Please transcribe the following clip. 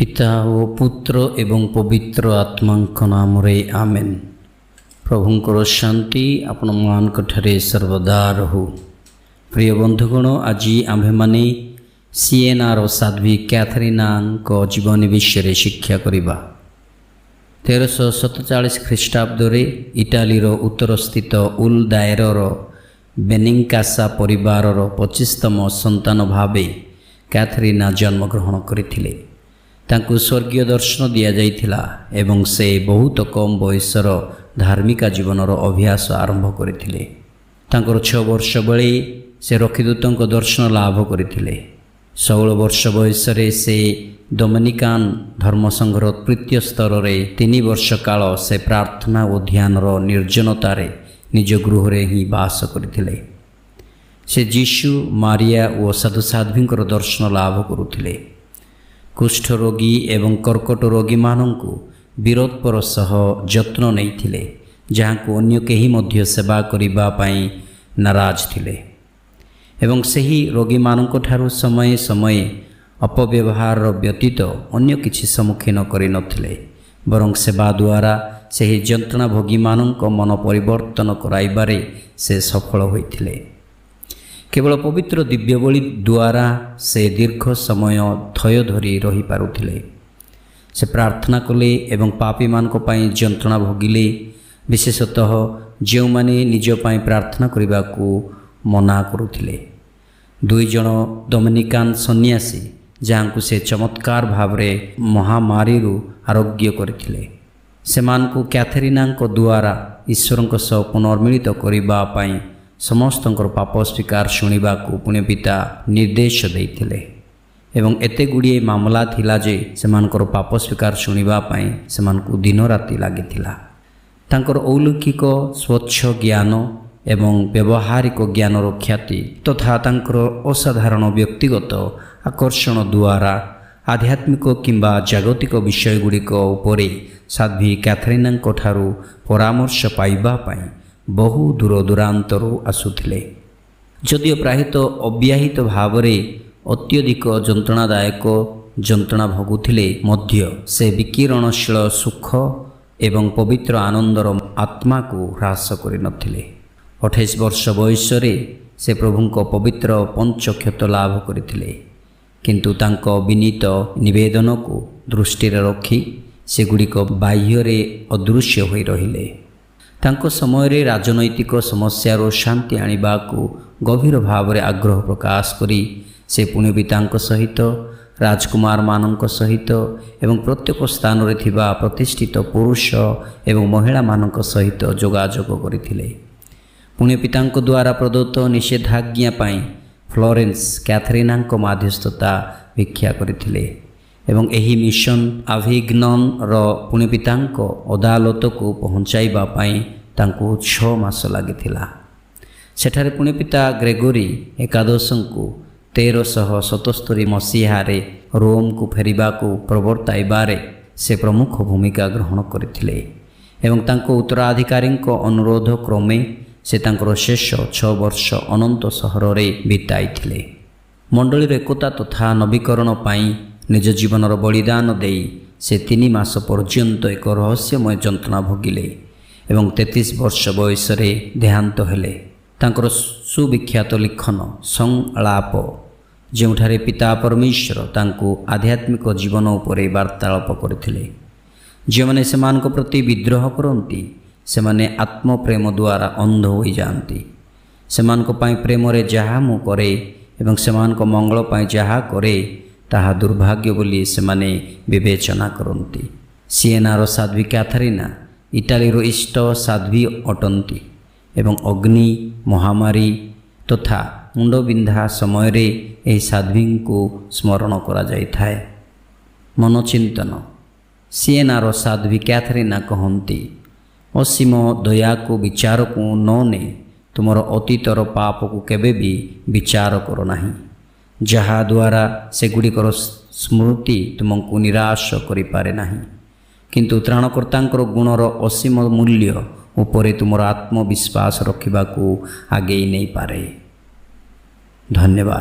पिता ओ पुत्र एवं पवित्र आत्मांक नामरे आमेन। प्रभुंकर शांति आपण मानक ठरे सर्वदा रहु। प्रिय बंधुगण, आज आम्भे माने सिएनार साध्वी कैथरीनांक जीवन विषय शिक्षा करिबा। 1347 ख्रीष्टाब्दरे इटालीर उत्तर स्थित उल दायरर बेनिंकासा परिवारर 25तम संतान भावे कैथरीना जन्मग्रहण करथिले। तांकु स्वर्गीय दर्शन दिया जाइथिला एवं से बहुत कम बयसर धार्मिक जीवनर अभ्यास आरंभ करथिले। तांकर 6 वर्ष बेले से रक्षिदूतंक दर्शन लाभ करथिले। 16 वर्ष बयसरे से डोमिनिकान धर्मसंघर तृतीय स्तर रे 3 वर्ष काल से प्रार्थना और ध्यानर निर्जनतारे निज गृह ही बास करथिले। से जीशु, मारिया और साधु साध्वींकर दर्शन लाभ करुथिले। कुष्ठ रोगी एवं कर्कट रोगी मानंकु विरोधपर सह जत्न नैथिले, जहांकु अन्य केही मध्य सेवा करिबा पई नाराज थिले एवं सही रोगी मानंक ठारु समय समय अपव्यवहार व्यतीत अन्य किछि सम्मुखीन करि नथिले, बरं सेवा द्वारा सही जंत्रणा भोगी मानंक मन परिवर्तन कराइबारे से सफल होइथिले। केवल पवित्र दिव्यबली द्वारा से दीर्घ समय थय धरी रही पारुथिले। से प्रार्थना कले एवं पापी मानक पई जंत्रणा भोगिले, विशेषतः जो माने निज पई प्रार्थना करिबा को मना करुथिले। 2 जन डोमिनिकान सन्यासी जहांकु से चमत्कार भावरे महामारी आरोग्य करथिले, सेमानकु कैथरीनांक द्वारा ईश्वरंक सह पुनर्मिलित करिबा पई समस्तंकर पाप स्वीकार शुणिबा को पुण्य पिता निर्देश देइथिले एवं एते गुड़िए मामला थिला जे सेमानकर पाप स्वीकार शुणिबा पई सेमानकु दिन राति लागिथिला। तांकर अलौकिक स्वच्छ ज्ञान एवं व्यवहारिक ज्ञानर ख्याति तथा तांकर असाधारण व्यक्तिगत आकर्षण द्वारा आध्यात्मिक किंबा जागतिक विषय गुड़िक उपरे साध्वी कैथरीनांक ठारू परामर्श पाइबा पई बहु दूर दूरांतरू आसुथिले। जदिओ प्रायतः अव्याहित भावरे अत्यधिक जंत्रणादायक जंत्रणा भोगुथिले मध्य से विकिरणशील सुख एवं पवित्र आनंदर आत्मा को ह्रास करि नथिले। 28 वर्ष बयसरे से प्रभुंक पवित्र पंचक्षत लाभ करथिले, किंतु तांक विनीत निवेदन को दृष्टि रखी सेगुड़िक बाह्ୟରେ अदृश्य होई रहिले। तांको समय रे राजनैतिक समस्यार शांति आनिबाकू गभीर भाव रे आग्रह प्रकाश करी से पुण्य पितांक सहित राजकुमार मानंक सहित एवं प्रत्येक स्थान रे थिबा प्रतिष्ठित पुरुष एवं महिला मानंक सहित जोगाजोग करिथिले। पुण्य पितांक द्वारा प्रदत्त निषेधाज्ञा पाई फ्लोरेंस कैथरीनांक मध्यस्थता भिक्षा करिथिले एवं एही मिशन आभिग्नन रो पुण्य पितांक अदालत को पहुँचाइबा पाई तांको 6 मास लागिथिला। सेठारे पुण्य पिता ग्रेगोरी एकादशंकु 1377 मसीहारे रोम को फेरिबा को प्रवर्ताइबारे से प्रमुख भूमिका ग्रहण करथिले एवं तांको उत्तराधिकारींक अनुरोध क्रमे से तांकर शेष 6 वर्ष अनंत सहर रे बिताइथिले। मंडलीर एकता तथा नवीकरण पाई निज जीवनर बलिदान देई से 3 मास पर्यंत एक रहस्यमय जंत्रणा भोगिले एवं 33 वर्ष बयसरे देहांत हेले। तांकर सुविख्यात लिखन संलाप जेउठारे पिता परमेश्वर तांको आध्यात्मिक जीवन उपरे वार्तालाप करथिले। जेमाने सेमानक प्रति विद्रोह करंती सेमाने आत्मप्रेम द्वारा अंध होई जांती। सेमानक पई प्रेम रे जहा मु करे एवं सेमानक मंगल पई जहा करे ताहा दुर्भाग्य बोली सेमाने विवेचना करती। सिएनार साध्वी कैथरीना इटालीर इष्ट साध्वी अटंती एवं अग्नि महामारी तथा मुंडबिंधा समय रे एही साध्वी को स्मरण करा जाय थाए। मनोचिंतन। सिएनार साध्वी कैथरीना कहती, असीम दया को विचार को न ने तुमर अतीतर पाप को केबे भी विचार करो नाही, जहा द्वारा सेगुड़िकर स्मृति तुमको निराश करि पारे नाही, किंतु त्राणकर्तांकर गुणर असीम मूल्य उपरे तुमर आत्मविश्वास रखिबाकू आगे नहीं पारे। धन्यवाद।